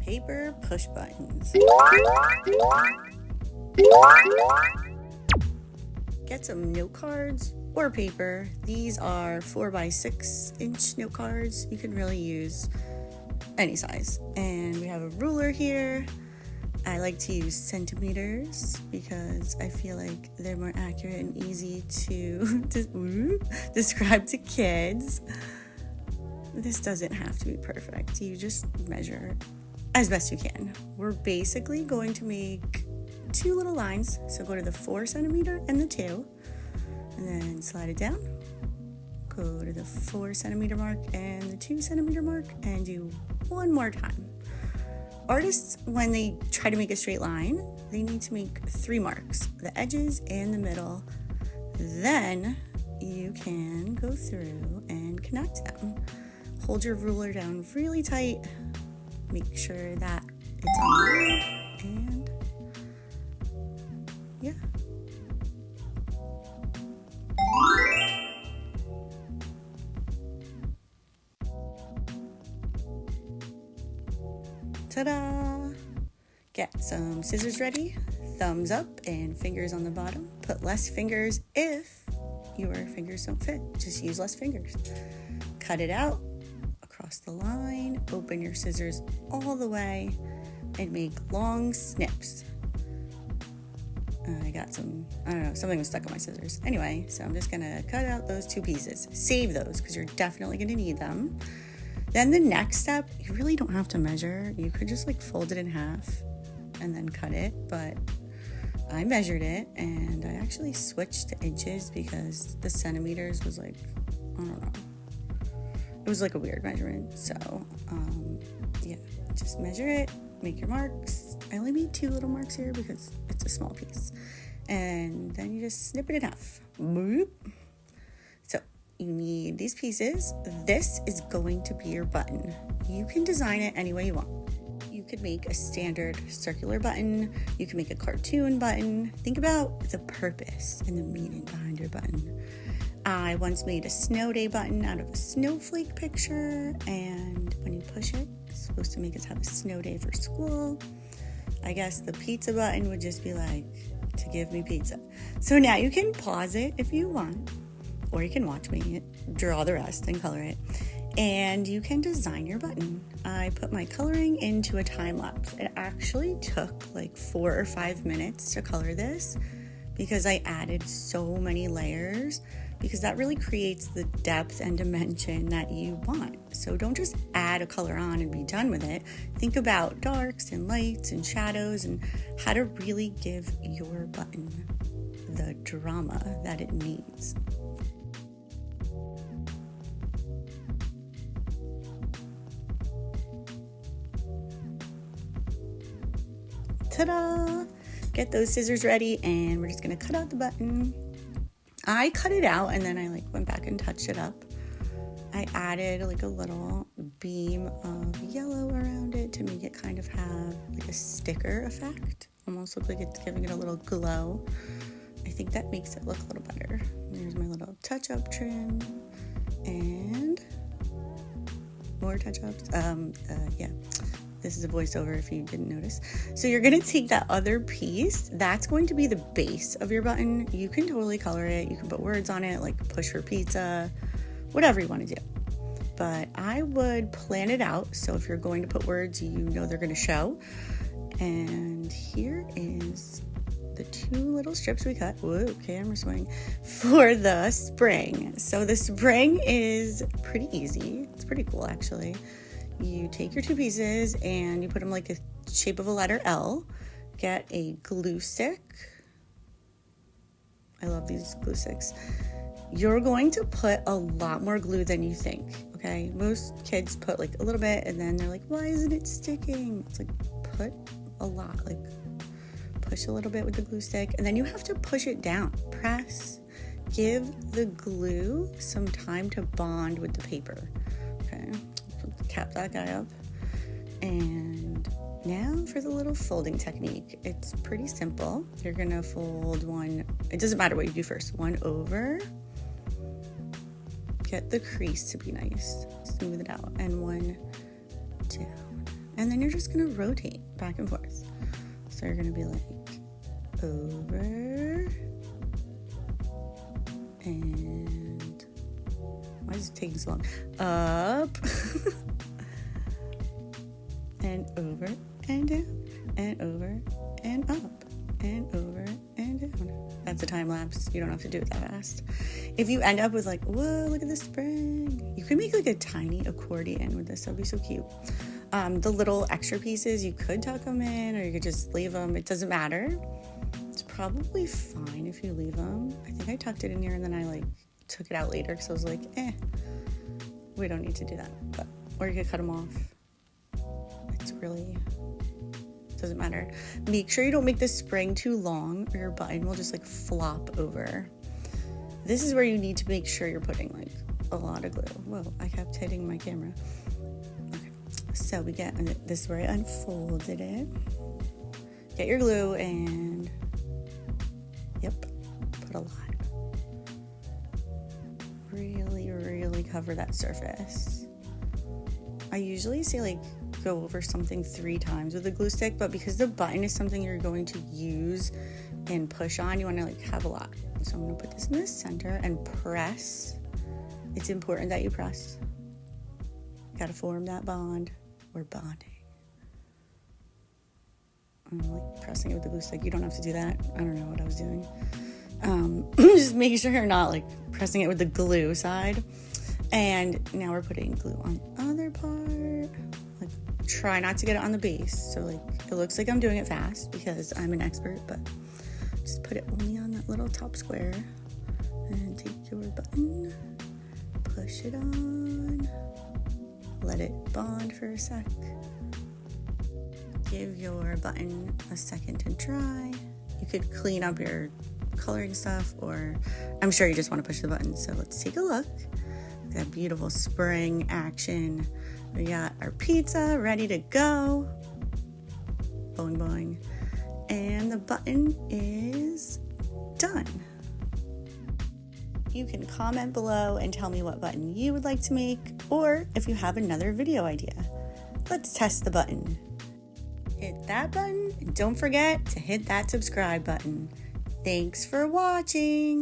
Paper push buttons. Get some note cards or paper. These are 4x6 note cards. You can really use any size. And we have a ruler here. I like to use centimeters because I feel like they're more accurate and easy to describe to kids. This doesn't have to be perfect. You just measure as best you can. We're basically going to make 2 little lines. So go to the 4 centimeter and the 2, and then slide it down. Go to the 4 centimeter mark and the 2 centimeter mark and do one more time. Artists, when they try to make a straight line, they need to make 3 marks, the edges and the middle. Then you can go through and connect them. Hold your ruler down really tight. Make sure that it's on the line, and yeah. Ta-da! Get some scissors ready, thumbs up and fingers on the bottom. Put less fingers if your fingers don't fit. Just use less fingers. Cut it out across the line, open your scissors all the way, and make long snips. I got something was stuck on my scissors. Anyway, so I'm just gonna cut out those 2 pieces. Save those because you're definitely gonna need them. Then the next step, you really don't have to measure. You could just fold it in half and then cut it, but I measured it and I actually switched to inches because the centimeters was I don't know. It was a weird measurement. So yeah, just measure it, make your marks. I only made 2 little marks here because it's a small piece. And then you just snip it in half. Boop. So you need these pieces. This is going to be your button. You can design it any way you want. You could make a standard circular button. You can make a cartoon button. Think about the purpose and the meaning behind your button. I once made a snow day button out of a snowflake picture, and when you push it, it's supposed to make us have a snow day for school. I guess the pizza button would just be to give me pizza. So now you can pause it if you want, or you can watch me draw the rest and color it, and you can design your button. I put my coloring into a time lapse. It actually took 4 or 5 minutes to color this because I added so many layers, because that really creates the depth and dimension that you want. So don't just add a color on and be done with it. Think about darks and lights and shadows and how to really give your button the drama that it needs. Ta-da! Get those scissors ready and we're just gonna cut out the button. I cut it out and then I went back and touched it up. I added a little beam of yellow around it to make it kind of have a sticker effect. Almost look like it's giving it a little glow. I think that makes it look a little better. There's my little touch-up trim and more touch-ups. Yeah. This is a voiceover if you didn't notice. So you're gonna take that other piece. That's going to be the base of your button. You can totally color it. You can put words on it, push for pizza, whatever you wanna do. But I would plan it out. So if you're going to put words, they're gonna show. And here is the 2 little strips we cut. Whoa, camera swing. For the spring. So the spring is pretty easy. It's pretty cool actually. You take your 2 pieces and you put them a shape of a letter L. Get a glue stick. I love these glue sticks. You're going to put a lot more glue than you think, okay? Most kids put a little bit and then they're like, why isn't it sticking? It's put a lot, push a little bit with the glue stick and then you have to push it down. Press. Give the glue some time to bond with the paper, okay? Cap that guy up. And now for the little folding technique. It's pretty simple. You're gonna fold one, it doesn't matter what you do first, one over, get the crease to be nice, smooth it out, and one down. And then you're just gonna rotate back and forth. So you're gonna be like over and why is it taking so long? Up and over and down and over and up and over and down. That's a time lapse. You don't have to do it that fast. If you end up with like, whoa, look at this spring. You could make like a tiny accordion with this. That'd be so cute. The little extra pieces, you could tuck them in or you could just leave them. It doesn't matter. It's probably fine if you leave them. I think I tucked it in here and then I like took it out later because I was like, we don't need to do that. But, or you could cut them off. It's really, doesn't matter. Make sure you don't make the spring too long or your button will just like flop over. This is where you need to make sure you're putting like a lot of glue. Whoa, I kept hitting my camera. Okay, so we get, this is where I unfolded it. Get your glue and, yep, put a lot. Really, really cover that surface. I usually say like go over something 3 times with a glue stick, but because the button is something you're going to use and push on, you want to like have a lot. So I'm going to put this in the center and press. It's important that you press. You got to form that bond. We're bonding. I'm like pressing it with the glue stick. You don't have to do that. I don't know what I was doing. Just make sure you're not like pressing it with the glue side. And now we're putting glue on the other part. Like, try not to get it on the base. So like it looks like I'm doing it fast because I'm an expert, but just put it only on that little top square. And take your button, push it on, let it bond for a sec. Give your button a second to dry. You could clean up your coloring stuff, or I'm sure you just want to push the button. So let's take a look. That beautiful spring action. We got our pizza ready to go. Boing, boing. And the button is done. You can comment below and tell me what button you would like to make, or if you have another video idea. Let's test the button. Hit that button, and don't forget to hit that subscribe button. Thanks for watching.